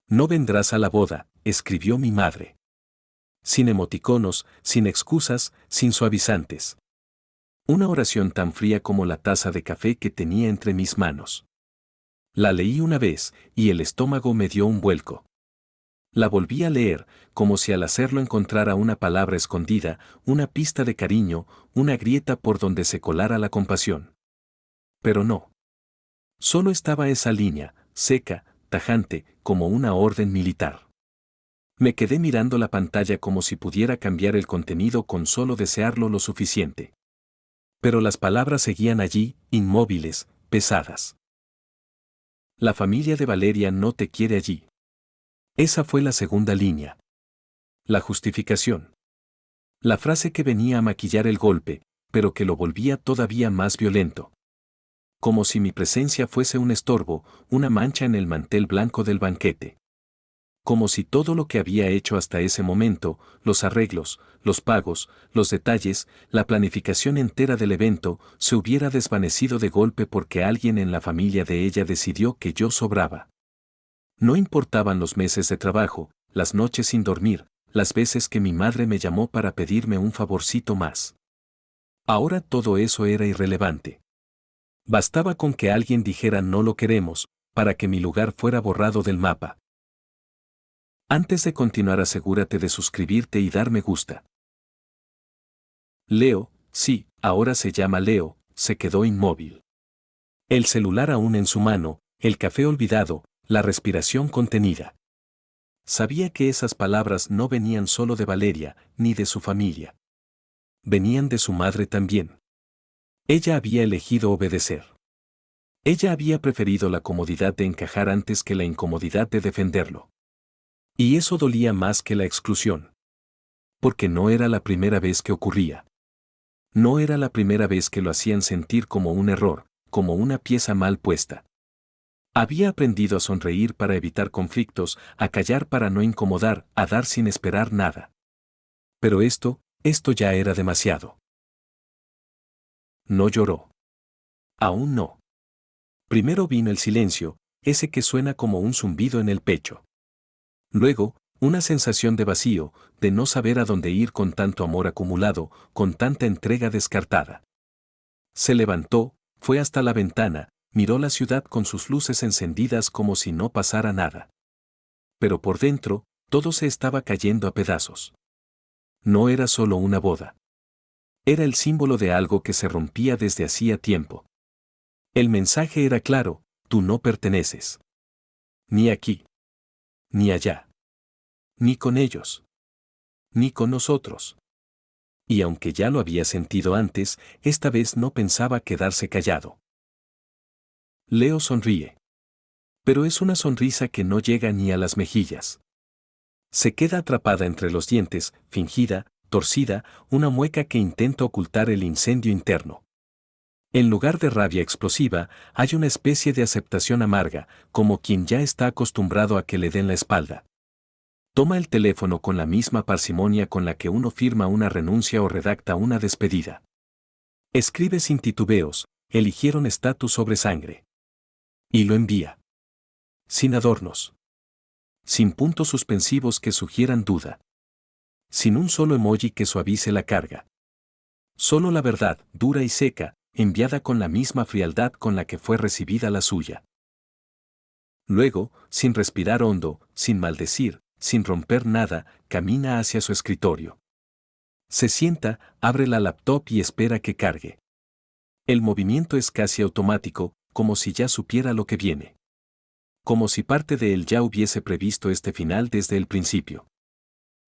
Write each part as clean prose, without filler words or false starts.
No vendrás a la boda, escribió mi madre. Sin emoticonos, sin excusas, sin suavizantes. Una oración tan fría como la taza de café que tenía entre mis manos. La leí una vez, y el estómago me dio un vuelco. La volví a leer, como si al hacerlo encontrara una palabra escondida, una pista de cariño, una grieta por donde se colara la compasión. Pero no. Solo estaba esa línea, seca, tajante, como una orden militar. Me quedé mirando la pantalla como si pudiera cambiar el contenido con solo desearlo lo suficiente. Pero las palabras seguían allí, inmóviles, pesadas. La familia de Valeria no te quiere allí. Esa fue la segunda línea. La justificación. La frase que venía a maquillar el golpe, pero que lo volvía todavía más violento. Como si mi presencia fuese un estorbo, una mancha en el mantel blanco del banquete. Como si todo lo que había hecho hasta ese momento, los arreglos, los pagos, los detalles, la planificación entera del evento, se hubiera desvanecido de golpe porque alguien en la familia de ella decidió que yo sobraba. No importaban los meses de trabajo, las noches sin dormir, las veces que mi madre me llamó para pedirme un favorcito más. Ahora todo eso era irrelevante. Bastaba con que alguien dijera no lo queremos, para que mi lugar fuera borrado del mapa. Antes de continuar, asegúrate de suscribirte y dar me gusta. Leo, sí, ahora se llama Leo, se quedó inmóvil. El celular aún en su mano, el café olvidado, la respiración contenida. Sabía que esas palabras no venían solo de Valeria, ni de su familia. Venían de su madre también. Ella había elegido obedecer. Ella había preferido la comodidad de encajar antes que la incomodidad de defenderlo. Y eso dolía más que la exclusión. Porque no era la primera vez que ocurría. No era la primera vez que lo hacían sentir como un error, como una pieza mal puesta. Había aprendido a sonreír para evitar conflictos, a callar para no incomodar, a dar sin esperar nada. Pero esto ya era demasiado. No lloró. Aún no. Primero vino el silencio, ese que suena como un zumbido en el pecho. Luego, una sensación de vacío, de no saber a dónde ir con tanto amor acumulado, con tanta entrega descartada. Se levantó, fue hasta la ventana, miró la ciudad con sus luces encendidas como si no pasara nada. Pero por dentro, todo se estaba cayendo a pedazos. No era solo una boda. Era el símbolo de algo que se rompía desde hacía tiempo. El mensaje era claro: tú no perteneces. Ni aquí. Ni allá. Ni con ellos. Ni con nosotros. Y aunque ya lo había sentido antes, esta vez no pensaba quedarse callado. Leo sonríe. Pero es una sonrisa que no llega ni a las mejillas. Se queda atrapada entre los dientes, fingida, torcida, una mueca que intenta ocultar el incendio interno. En lugar de rabia explosiva, hay una especie de aceptación amarga, como quien ya está acostumbrado a que le den la espalda. Toma el teléfono con la misma parsimonia con la que uno firma una renuncia o redacta una despedida. Escribe sin titubeos: eligieron estatus sobre sangre. Y lo envía. Sin adornos. Sin puntos suspensivos que sugieran duda. Sin un solo emoji que suavice la carga. Solo la verdad, dura y seca, enviada con la misma frialdad con la que fue recibida la suya. Luego, sin respirar hondo, sin maldecir, sin romper nada, camina hacia su escritorio. Se sienta, abre la laptop y espera que cargue. El movimiento es casi automático, como si ya supiera lo que viene. Como si parte de él ya hubiese previsto este final desde el principio.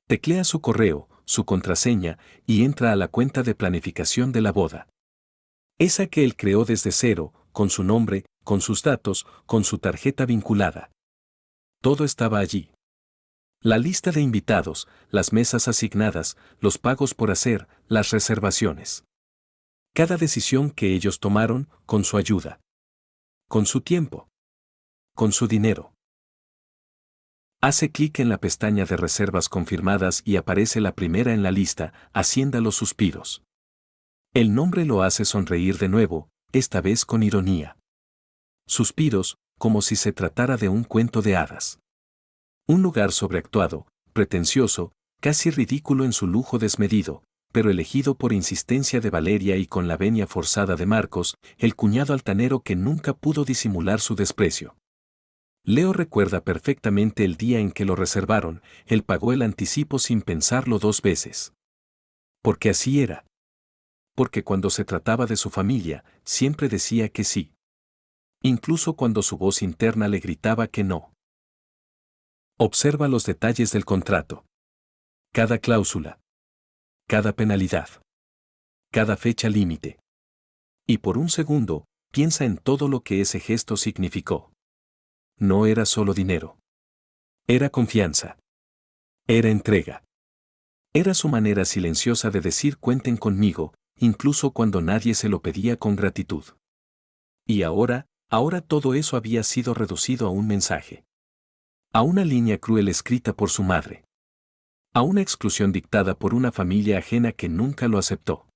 Teclea su correo, su contraseña, y entra a la cuenta de planificación de la boda. Esa que él creó desde cero, con su nombre, con sus datos, con su tarjeta vinculada. Todo estaba allí. La lista de invitados, las mesas asignadas, los pagos por hacer, las reservaciones. Cada decisión que ellos tomaron, con su ayuda. Con su tiempo. Con su dinero. Hace clic en la pestaña de reservas confirmadas y aparece la primera en la lista: Hacienda Los Suspiros. El nombre lo hace sonreír de nuevo, esta vez con ironía. Suspiros, como si se tratara de un cuento de hadas. Un lugar sobreactuado, pretencioso, casi ridículo en su lujo desmedido, pero elegido por insistencia de Valeria y con la venia forzada de Marcos, el cuñado altanero que nunca pudo disimular su desprecio. Leo recuerda perfectamente el día en que lo reservaron, él pagó el anticipo sin pensarlo 2 veces. Porque así era. Porque cuando se trataba de su familia, siempre decía que sí. Incluso cuando su voz interna le gritaba que no. Observa los detalles del contrato. Cada cláusula. Cada penalidad. Cada fecha límite. Y por un segundo, piensa en todo lo que ese gesto significó. No era solo dinero. Era confianza. Era entrega. Era su manera silenciosa de decir cuenten conmigo, incluso cuando nadie se lo pedía con gratitud. Y ahora todo eso había sido reducido a un mensaje. A una línea cruel escrita por su madre. A una exclusión dictada por una familia ajena que nunca lo aceptó.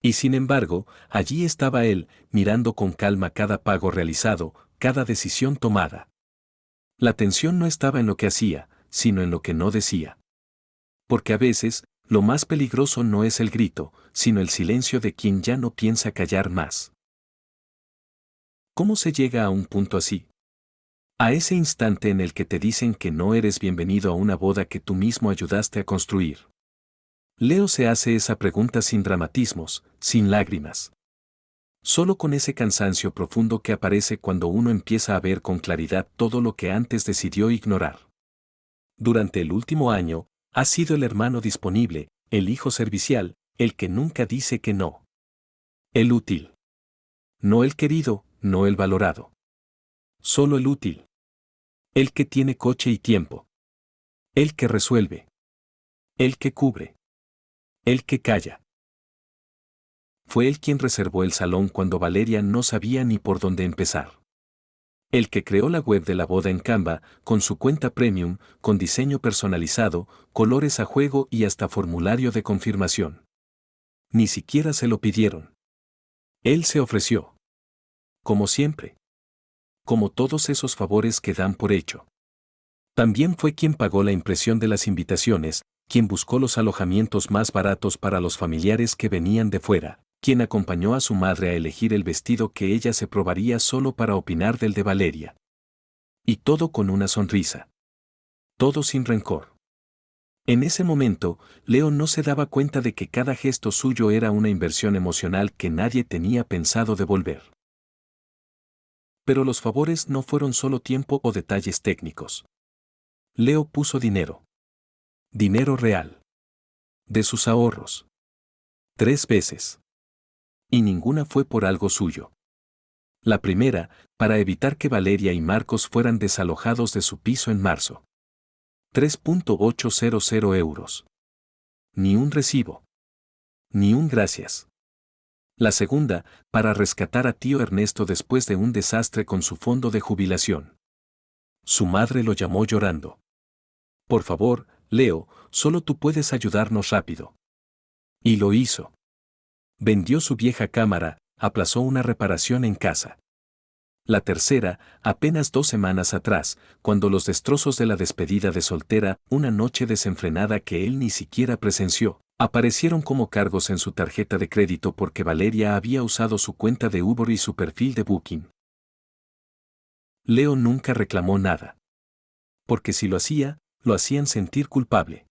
Y sin embargo, allí estaba él, mirando con calma cada pago realizado, cada decisión tomada. La tensión no estaba en lo que hacía, sino en lo que no decía. Porque a veces, lo más peligroso no es el grito, sino el silencio de quien ya no piensa callar más. ¿Cómo se llega a un punto así? A ese instante en el que te dicen que no eres bienvenido a una boda que tú mismo ayudaste a construir. Leo se hace esa pregunta sin dramatismos, sin lágrimas. Solo con ese cansancio profundo que aparece cuando uno empieza a ver con claridad todo lo que antes decidió ignorar. Durante el último año, ha sido el hermano disponible, el hijo servicial, el que nunca dice que no. El útil. No el querido, no el valorado. Solo el útil. El que tiene coche y tiempo. El que resuelve. El que cubre. El que calla. Fue él quien reservó el salón cuando Valeria no sabía ni por dónde empezar. El que creó la web de la boda en Canva, con su cuenta premium, con diseño personalizado, colores a juego y hasta formulario de confirmación. Ni siquiera se lo pidieron. Él se ofreció. Como siempre. Como todos esos favores que dan por hecho. También fue quien pagó la impresión de las invitaciones, quien buscó los alojamientos más baratos para los familiares que venían de fuera, quien acompañó a su madre a elegir el vestido que ella se probaría solo para opinar del de Valeria. Y todo con una sonrisa. Todo sin rencor. En ese momento, Leo no se daba cuenta de que cada gesto suyo era una inversión emocional que nadie tenía pensado devolver. Pero los favores no fueron solo tiempo o detalles técnicos. Leo puso dinero. Dinero real. De sus ahorros. 3 veces. Y ninguna fue por algo suyo. La primera, para evitar que Valeria y Marcos fueran desalojados de su piso en marzo. 3.800 euros. Ni un recibo. Ni un gracias. La segunda, para rescatar a tío Ernesto después de un desastre con su fondo de jubilación. Su madre lo llamó llorando. Por favor, Leo, solo tú puedes ayudarnos rápido. Y lo hizo. Vendió su vieja cámara, aplazó una reparación en casa. La tercera, apenas 2 semanas atrás, cuando los destrozos de la despedida de soltera, una noche desenfrenada que él ni siquiera presenció, aparecieron como cargos en su tarjeta de crédito porque Valeria había usado su cuenta de Uber y su perfil de Booking. Leo nunca reclamó nada. Porque si lo hacía, lo hacían sentir culpable.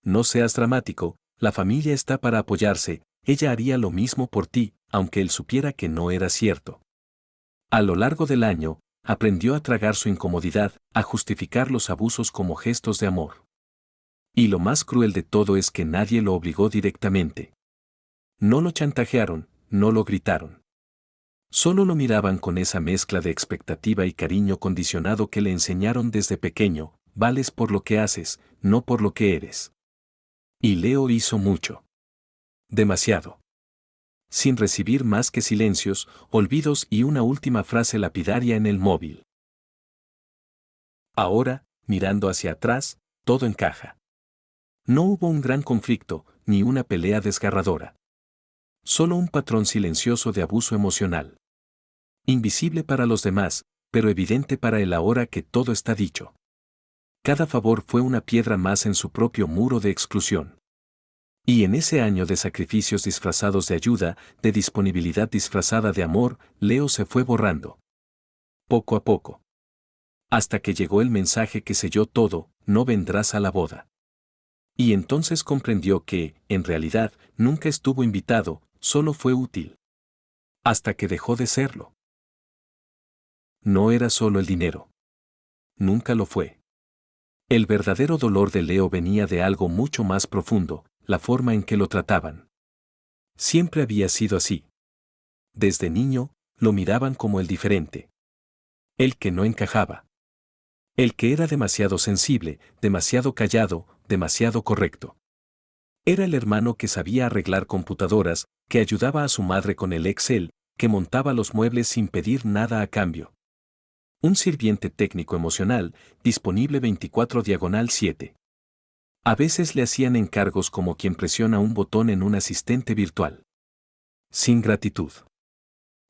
No seas dramático, la familia está para apoyarse, ella haría lo mismo por ti, aunque él supiera que no era cierto. A lo largo del año, aprendió a tragar su incomodidad, a justificar los abusos como gestos de amor. Y lo más cruel de todo es que nadie lo obligó directamente. No lo chantajearon, no lo gritaron. Solo lo miraban con esa mezcla de expectativa y cariño condicionado que le enseñaron desde pequeño, vales por lo que haces, no por lo que eres. Y Leo hizo mucho. Demasiado. Sin recibir más que silencios, olvidos y una última frase lapidaria en el móvil. Ahora, mirando hacia atrás, todo encaja. No hubo un gran conflicto, ni una pelea desgarradora. Solo un patrón silencioso de abuso emocional. Invisible para los demás, pero evidente para él ahora que todo está dicho. Cada favor fue una piedra más en su propio muro de exclusión. Y en ese año de sacrificios disfrazados de ayuda, de disponibilidad disfrazada de amor, Leo se fue borrando. Poco a poco. Hasta que llegó el mensaje que selló todo: no vendrás a la boda. Y entonces comprendió que, en realidad, nunca estuvo invitado, solo fue útil. Hasta que dejó de serlo. No era solo el dinero. Nunca lo fue. El verdadero dolor de Leo venía de algo mucho más profundo: la forma en que lo trataban. Siempre había sido así. Desde niño, lo miraban como el diferente. El que no encajaba. El que era demasiado sensible, demasiado callado, demasiado correcto. Era el hermano que sabía arreglar computadoras, que ayudaba a su madre con el Excel, que montaba los muebles sin pedir nada a cambio. Un sirviente técnico emocional, disponible 24/7. A veces le hacían encargos como quien presiona un botón en un asistente virtual. Sin gratitud.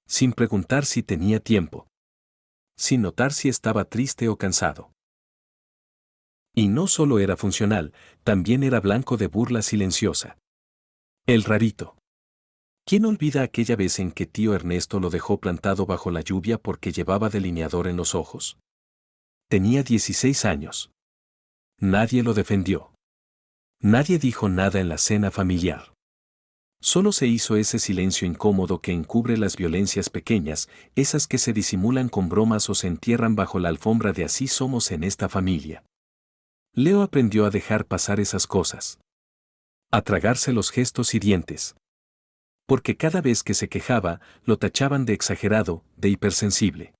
Sin preguntar si tenía tiempo. Sin notar si estaba triste o cansado. Y no solo era funcional, también era blanco de burla silenciosa. El rarito. ¿Quién olvida aquella vez en que tío Ernesto lo dejó plantado bajo la lluvia porque llevaba delineador en los ojos? Tenía 16 años. Nadie lo defendió. Nadie dijo nada en la cena familiar. Solo se hizo ese silencio incómodo que encubre las violencias pequeñas, esas que se disimulan con bromas o se entierran bajo la alfombra de así somos en esta familia. Leo aprendió a dejar pasar esas cosas. A tragarse los gestos hirientes. Porque cada vez que se quejaba, lo tachaban de exagerado, de hipersensible.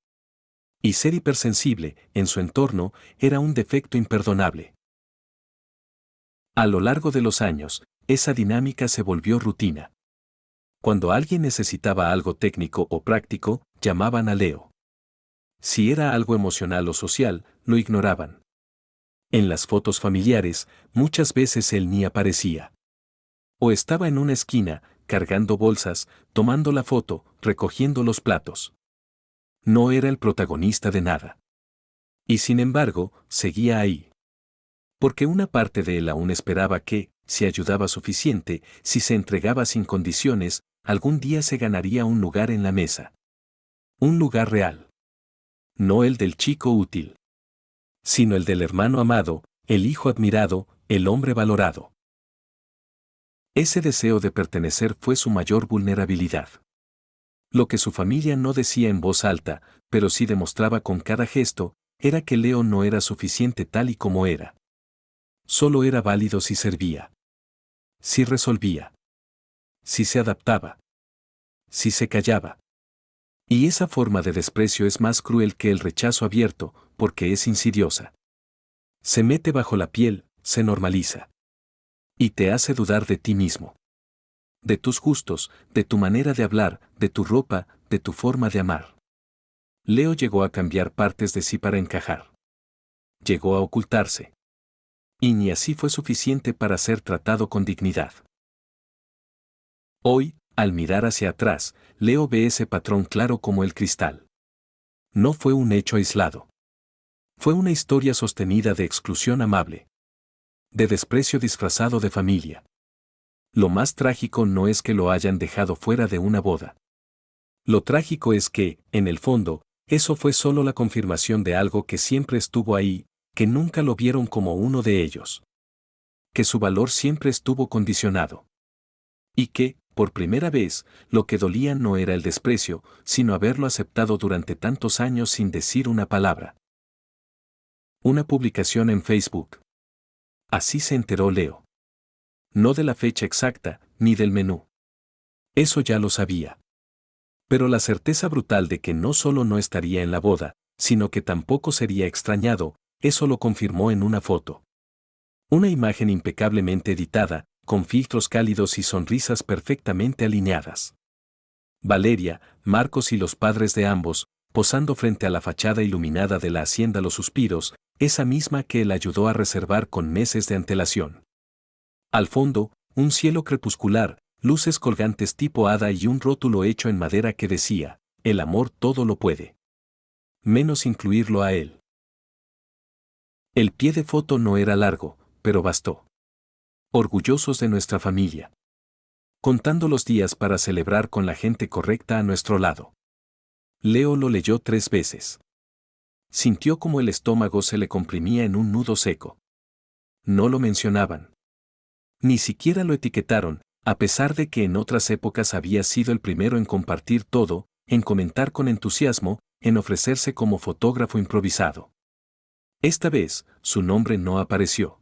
Y ser hipersensible, en su entorno, era un defecto imperdonable. A lo largo de los años, esa dinámica se volvió rutina. Cuando alguien necesitaba algo técnico o práctico, llamaban a Leo. Si era algo emocional o social, lo ignoraban. En las fotos familiares, muchas veces él ni aparecía. O estaba en una esquina, cargando bolsas, tomando la foto, recogiendo los platos. No era el protagonista de nada. Y sin embargo, seguía ahí. Porque una parte de él aún esperaba que, si ayudaba suficiente, si se entregaba sin condiciones, algún día se ganaría un lugar en la mesa. Un lugar real. No el del chico útil. Sino el del hermano amado, el hijo admirado, el hombre valorado. Ese deseo de pertenecer fue su mayor vulnerabilidad. Lo que su familia no decía en voz alta, pero sí demostraba con cada gesto, era que Leo no era suficiente tal y como era. Solo era válido si servía. Si resolvía. Si se adaptaba. Si se callaba. Y esa forma de desprecio es más cruel que el rechazo abierto, porque es insidiosa. Se mete bajo la piel, se normaliza. Y te hace dudar de ti mismo. De tus gustos, de tu manera de hablar, de tu ropa, de tu forma de amar. Leo llegó a cambiar partes de sí para encajar. Llegó a ocultarse. Y ni así fue suficiente para ser tratado con dignidad. Hoy, al mirar hacia atrás, Leo ve ese patrón claro como el cristal. No fue un hecho aislado. Fue una historia sostenida de exclusión amable. De desprecio disfrazado de familia. Lo más trágico no es que lo hayan dejado fuera de una boda. Lo trágico es que, en el fondo, eso fue solo la confirmación de algo que siempre estuvo ahí, que nunca lo vieron como uno de ellos. Que su valor siempre estuvo condicionado. Y que, por primera vez, lo que dolía no era el desprecio, sino haberlo aceptado durante tantos años sin decir una palabra. Una publicación en Facebook. Así se enteró Leo. No de la fecha exacta, ni del menú. Eso ya lo sabía. Pero la certeza brutal de que no solo no estaría en la boda, sino que tampoco sería extrañado, eso lo confirmó en una foto. Una imagen impecablemente editada, con filtros cálidos y sonrisas perfectamente alineadas. Valeria, Marcos y los padres de ambos, posando frente a la fachada iluminada de la hacienda Los Suspiros, esa misma que él ayudó a reservar con meses de antelación. Al fondo, un cielo crepuscular, luces colgantes tipo hada y un rótulo hecho en madera que decía, el amor todo lo puede. Menos incluirlo a él. El pie de foto no era largo, pero bastó. Orgullosos de nuestra familia. Contando los días para celebrar con la gente correcta a nuestro lado. Leo lo leyó 3 veces. Sintió como el estómago se le comprimía en un nudo seco. No lo mencionaban. Ni siquiera lo etiquetaron, a pesar de que en otras épocas había sido el primero en compartir todo, en comentar con entusiasmo, en ofrecerse como fotógrafo improvisado. Esta vez, su nombre no apareció.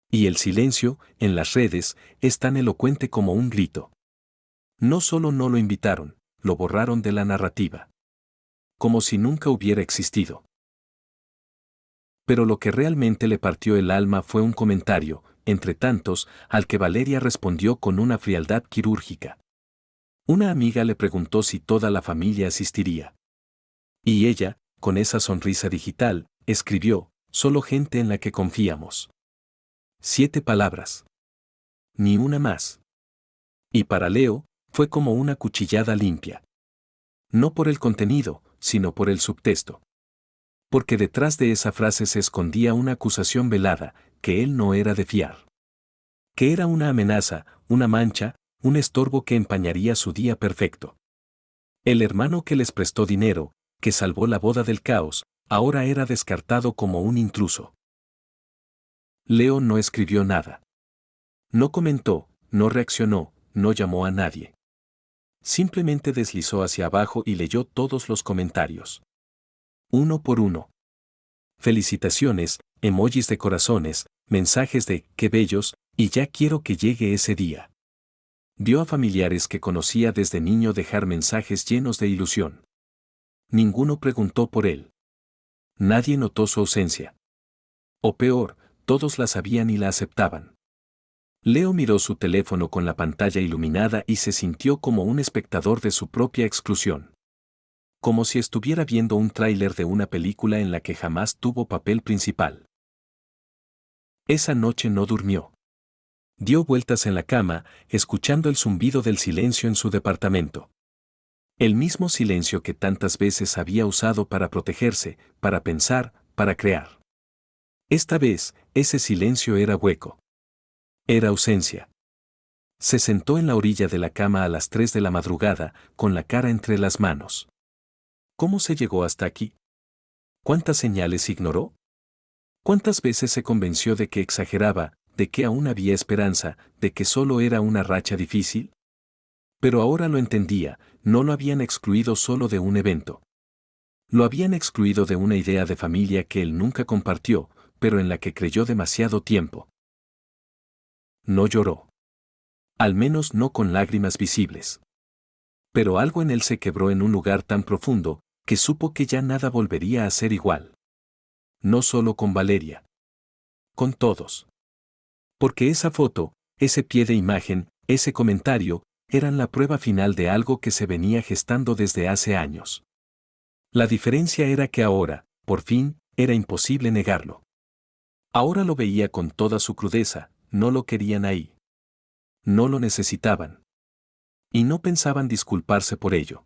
Y el silencio, en las redes, es tan elocuente como un grito. No solo no lo invitaron, lo borraron de la narrativa. Como si nunca hubiera existido. Pero lo que realmente le partió el alma fue un comentario, entre tantos, al que Valeria respondió con una frialdad quirúrgica. Una amiga le preguntó si toda la familia asistiría. Y ella, con esa sonrisa digital, escribió, solo gente en la que confiamos. 7 palabras. Ni una más. Y para Leo, fue como una cuchillada limpia. No por el contenido, sino por el subtexto. Porque detrás de esa frase se escondía una acusación velada, que él no era de fiar. Que era una amenaza, una mancha, un estorbo que empañaría su día perfecto. El hermano que les prestó dinero, que salvó la boda del caos, ahora era descartado como un intruso. Leo no escribió nada. No comentó, no reaccionó, no llamó a nadie. Simplemente deslizó hacia abajo y leyó todos los comentarios. Uno por uno. Felicitaciones, emojis de corazones, mensajes de «qué bellos», y ya quiero que llegue ese día. Vio a familiares que conocía desde niño dejar mensajes llenos de ilusión. Ninguno preguntó por él. Nadie notó su ausencia. O peor, todos la sabían y la aceptaban. Leo miró su teléfono con la pantalla iluminada y se sintió como un espectador de su propia exclusión. Como si estuviera viendo un tráiler de una película en la que jamás tuvo papel principal. Esa noche no durmió. Dio vueltas en la cama, escuchando el zumbido del silencio en su departamento. El mismo silencio que tantas veces había usado para protegerse, para pensar, para crear. Esta vez, ese silencio era hueco. Era ausencia. Se sentó en la orilla de la cama a las 3 de la madrugada, con la cara entre las manos. ¿Cómo se llegó hasta aquí? ¿Cuántas señales ignoró? ¿Cuántas veces se convenció de que exageraba, de que aún había esperanza, de que solo era una racha difícil? Pero ahora lo entendía, no lo habían excluido solo de un evento. Lo habían excluido de una idea de familia que él nunca compartió, pero en la que creyó demasiado tiempo. No lloró. Al menos no con lágrimas visibles. Pero algo en él se quebró en un lugar tan profundo, que supo que ya nada volvería a ser igual. No solo con Valeria. Con todos. Porque esa foto, ese pie de imagen, ese comentario, eran la prueba final de algo que se venía gestando desde hace años. La diferencia era que ahora, por fin, era imposible negarlo. Ahora lo veía con toda su crudeza, no lo querían ahí. No lo necesitaban. Y no pensaban disculparse por ello.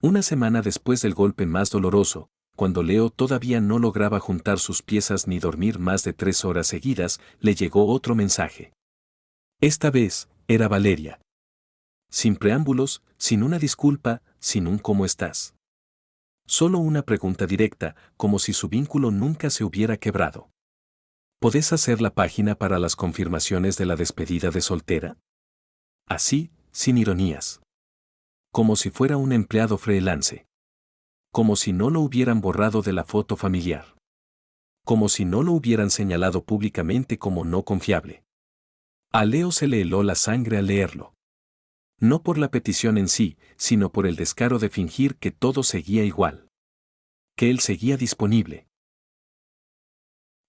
Una semana después del golpe más doloroso, cuando Leo todavía no lograba juntar sus piezas ni dormir más de 3 horas seguidas, le llegó otro mensaje. Esta vez, era Valeria. Sin preámbulos, sin una disculpa, sin un ¿cómo estás? Solo una pregunta directa, como si su vínculo nunca se hubiera quebrado. ¿Podés hacer la página para las confirmaciones de la despedida de soltera? Así, sin ironías. Como si fuera un empleado freelance. Como si no lo hubieran borrado de la foto familiar. Como si no lo hubieran señalado públicamente como no confiable. A Leo se le heló la sangre al leerlo. No por la petición en sí, sino por el descaro de fingir que todo seguía igual. Que él seguía disponible.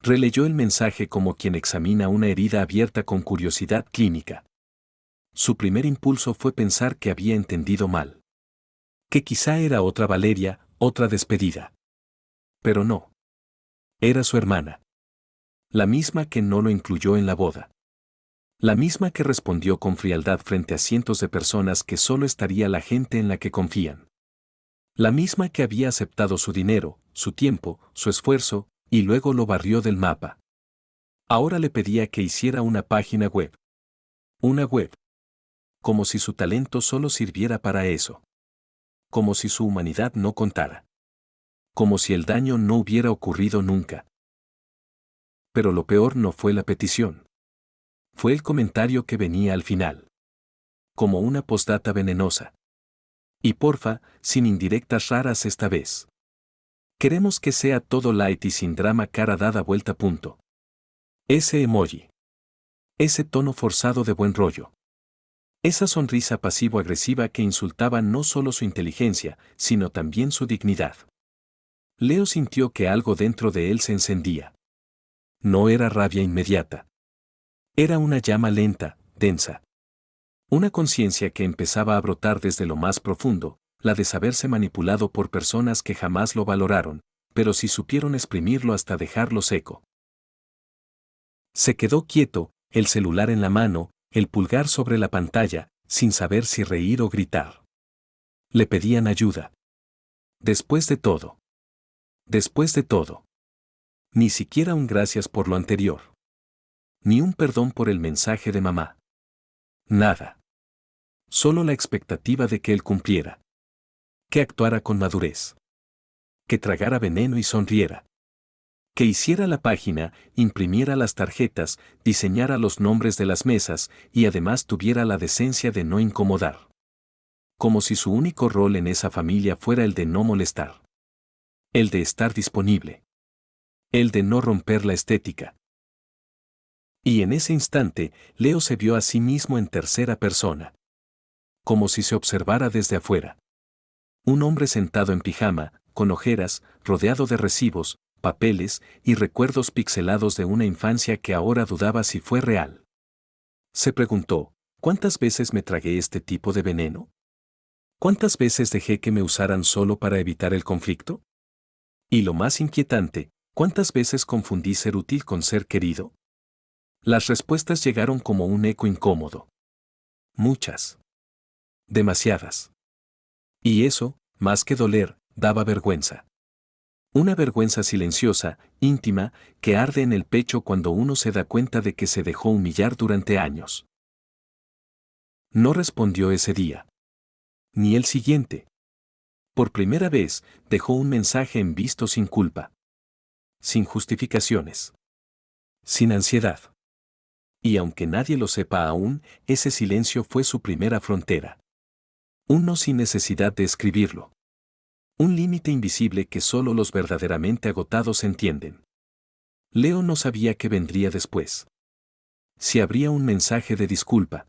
Releyó el mensaje como quien examina una herida abierta con curiosidad clínica. Su primer impulso fue pensar que había entendido mal. Que quizá era otra Valeria, otra despedida. Pero no. Era su hermana. La misma que no lo incluyó en la boda. La misma que respondió con frialdad frente a cientos de personas que solo estaría la gente en la que confían. La misma que había aceptado su dinero, su tiempo, su esfuerzo, Y luego lo barrió del mapa. Ahora le pedía que hiciera una página web. Una web. Como si su talento solo sirviera para eso. Como si su humanidad no contara. Como si el daño no hubiera ocurrido nunca. Pero lo peor no fue la petición. Fue el comentario que venía al final. Como una postdata venenosa. Y porfa, sin indirectas raras esta vez. Queremos que sea todo light y sin drama, cara dada vuelta punto. Ese emoji. Ese tono forzado de buen rollo. Esa sonrisa pasivo-agresiva que insultaba no solo su inteligencia, sino también su dignidad. Leo sintió que algo dentro de él se encendía. No era rabia inmediata. Era una llama lenta, densa. Una conciencia que empezaba a brotar desde lo más profundo, la de saberse manipulado por personas que jamás lo valoraron, pero sí supieron exprimirlo hasta dejarlo seco. Se quedó quieto, el celular en la mano, el pulgar sobre la pantalla, sin saber si reír o gritar. Le pedían ayuda. Después de todo. Después de todo. Ni siquiera un gracias por lo anterior. Ni un perdón por el mensaje de mamá. Nada. Solo la expectativa de que él cumpliera. Que actuara con madurez. Que tragara veneno y sonriera. Que hiciera la página, imprimiera las tarjetas, diseñara los nombres de las mesas y además tuviera la decencia de no incomodar. Como si su único rol en esa familia fuera el de no molestar. El de estar disponible. El de no romper la estética. Y en ese instante, Leo se vio a sí mismo en tercera persona. Como si se observara desde afuera. Un hombre sentado en pijama, con ojeras, rodeado de recibos, papeles y recuerdos pixelados de una infancia que ahora dudaba si fue real. Se preguntó, ¿cuántas veces me tragué este tipo de veneno? ¿Cuántas veces dejé que me usaran solo para evitar el conflicto? Y lo más inquietante, ¿cuántas veces confundí ser útil con ser querido? Las respuestas llegaron como un eco incómodo. Muchas. Demasiadas. Y eso, más que doler, daba vergüenza. Una vergüenza silenciosa, íntima, que arde en el pecho cuando uno se da cuenta de que se dejó humillar durante años. No respondió ese día. Ni el siguiente. Por primera vez, dejó un mensaje en visto sin culpa. Sin justificaciones. Sin ansiedad. Y aunque nadie lo sepa aún, ese silencio fue su primera frontera. Un no sin necesidad de escribirlo. Un límite invisible que solo los verdaderamente agotados entienden. Leo no sabía qué vendría después. Si habría un mensaje de disculpa.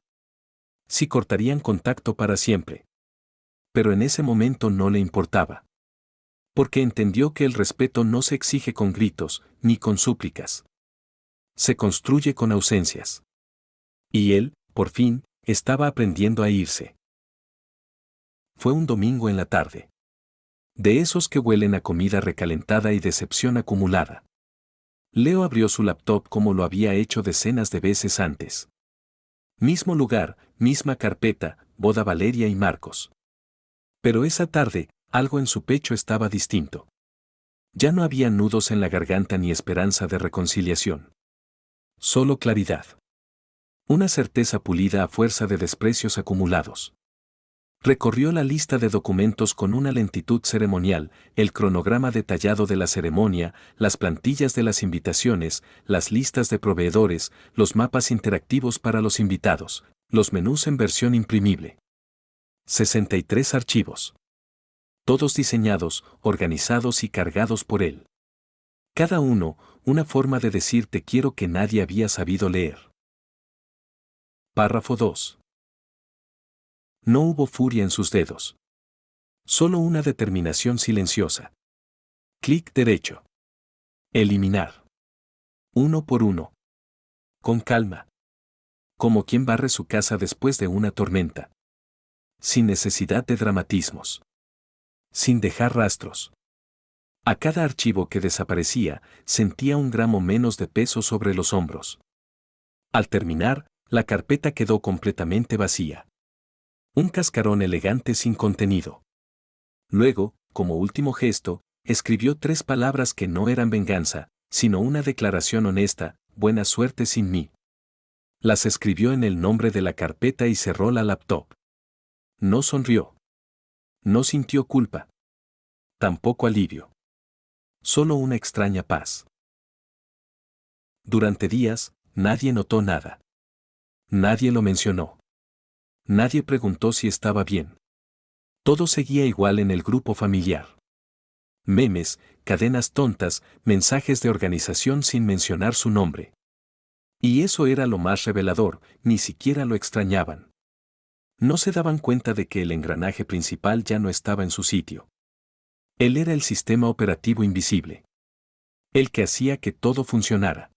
Si cortarían contacto para siempre. Pero en ese momento no le importaba. Porque entendió que el respeto no se exige con gritos, ni con súplicas. Se construye con ausencias. Y él, por fin, estaba aprendiendo a irse. Fue un domingo en la tarde. De esos que huelen a comida recalentada y decepción acumulada. Leo abrió su laptop como lo había hecho decenas de veces antes. Mismo lugar, misma carpeta, boda Valeria y Marcos. Pero esa tarde, algo en su pecho estaba distinto. Ya no había nudos en la garganta ni esperanza de reconciliación. Solo claridad. Una certeza pulida a fuerza de desprecios acumulados. Recorrió la lista de documentos con una lentitud ceremonial, el cronograma detallado de la ceremonia, las plantillas de las invitaciones, las listas de proveedores, los mapas interactivos para los invitados, los menús en versión imprimible. 63 archivos. Todos diseñados, organizados y cargados por él. Cada uno, una forma de decir te quiero que nadie había sabido leer. Párrafo 2. No hubo furia en sus dedos. Solo una determinación silenciosa. Clic derecho. Eliminar. Uno por uno. Con calma. Como quien barre su casa después de una tormenta. Sin necesidad de dramatismos. Sin dejar rastros. A cada archivo que desaparecía, sentía un gramo menos de peso sobre los hombros. Al terminar, la carpeta quedó completamente vacía. Un cascarón elegante sin contenido. Luego, como último gesto, escribió 3 palabras que no eran venganza, sino una declaración honesta: buena suerte sin mí. Las escribió en el nombre de la carpeta y cerró la laptop. No sonrió. No sintió culpa. Tampoco alivio. Solo una extraña paz. Durante días, nadie notó nada. Nadie lo mencionó. Nadie preguntó si estaba bien. Todo seguía igual en el grupo familiar. Memes, cadenas tontas, mensajes de organización sin mencionar su nombre. Y eso era lo más revelador, ni siquiera lo extrañaban. No se daban cuenta de que el engranaje principal ya no estaba en su sitio. Él era el sistema operativo invisible. El que hacía que todo funcionara.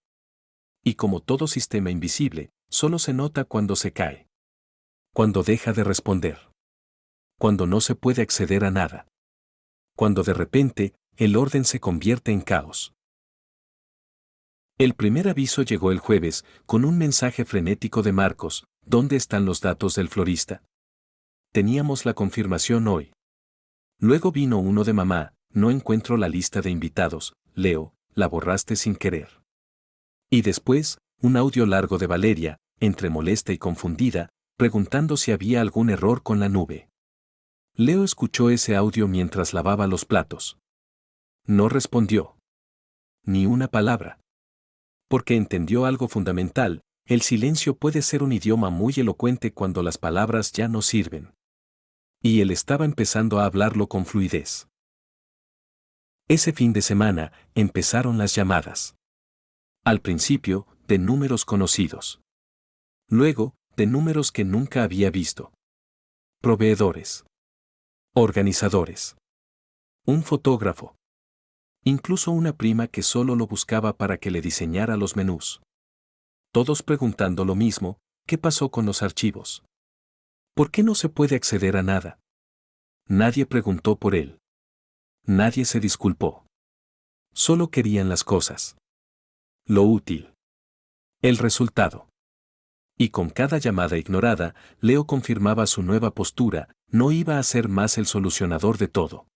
Y como todo sistema invisible, solo se nota cuando se cae. Cuando deja de responder. Cuando no se puede acceder a nada. Cuando de repente, el orden se convierte en caos. El primer aviso llegó el jueves, con un mensaje frenético de Marcos: ¿dónde están los datos del florista? Teníamos la confirmación hoy. Luego vino uno de mamá: no encuentro la lista de invitados, Leo, la borraste sin querer. Y después, un audio largo de Valeria, entre molesta y confundida, preguntando si había algún error con la nube. Leo escuchó ese audio mientras lavaba los platos. No respondió. Ni una palabra. Porque entendió algo fundamental: el silencio puede ser un idioma muy elocuente cuando las palabras ya no sirven. Y él estaba empezando a hablarlo con fluidez. Ese fin de semana, empezaron las llamadas. Al principio, de números conocidos. Luego, de números que nunca había visto. Proveedores. Organizadores. Un fotógrafo. Incluso una prima que solo lo buscaba para que le diseñara los menús. Todos preguntando lo mismo: ¿qué pasó con los archivos? ¿Por qué no se puede acceder a nada? Nadie preguntó por él. Nadie se disculpó. Solo querían las cosas. Lo útil. El resultado. Y con cada llamada ignorada, Leo confirmaba su nueva postura: no iba a ser más el solucionador de todo.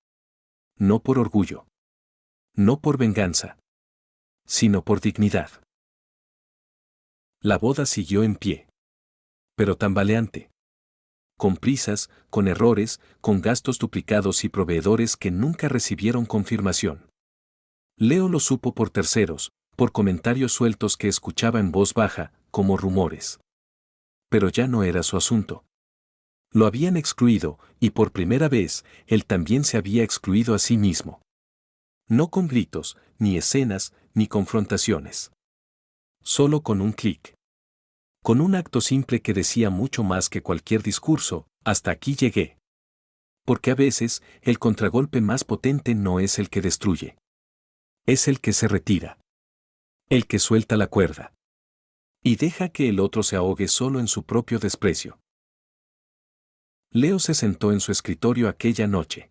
No por orgullo. No por venganza. Sino por dignidad. La boda siguió en pie. Pero tambaleante. Con prisas, con errores, con gastos duplicados y proveedores que nunca recibieron confirmación. Leo lo supo por terceros, por comentarios sueltos que escuchaba en voz baja, como rumores. Pero ya no era su asunto. Lo habían excluido, y por primera vez, él también se había excluido a sí mismo. No con gritos, ni escenas, ni confrontaciones. Solo con un clic. Con un acto simple que decía mucho más que cualquier discurso: hasta aquí llegué. Porque a veces, el contragolpe más potente no es el que destruye. Es el que se retira. El que suelta la cuerda. Y deja que el otro se ahogue solo en su propio desprecio. Leo se sentó en su escritorio aquella noche.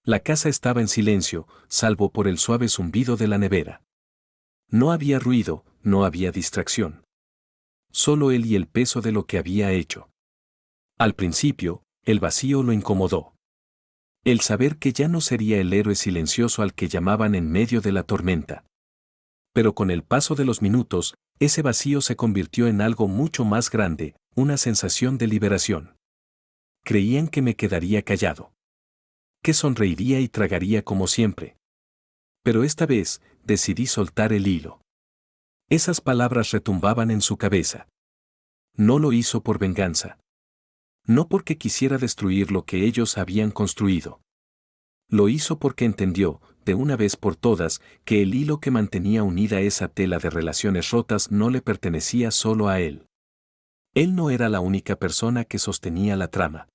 La casa estaba en silencio, salvo por el suave zumbido de la nevera. No había ruido, no había distracción. Solo él y el peso de lo que había hecho. Al principio, el vacío lo incomodó. El saber que ya no sería el héroe silencioso al que llamaban en medio de la tormenta. Pero con el paso de los minutos, ese vacío se convirtió en algo mucho más grande, una sensación de liberación. Creían que me quedaría callado. Que sonreiría y tragaría como siempre. Pero esta vez, decidí soltar el hilo. Esas palabras retumbaban en su cabeza. No lo hizo por venganza. No porque quisiera destruir lo que ellos habían construido. Lo hizo porque entendió, de una vez por todas, que el hilo que mantenía unida esa tela de relaciones rotas no le pertenecía solo a él. Él no era la única persona que sostenía la trama.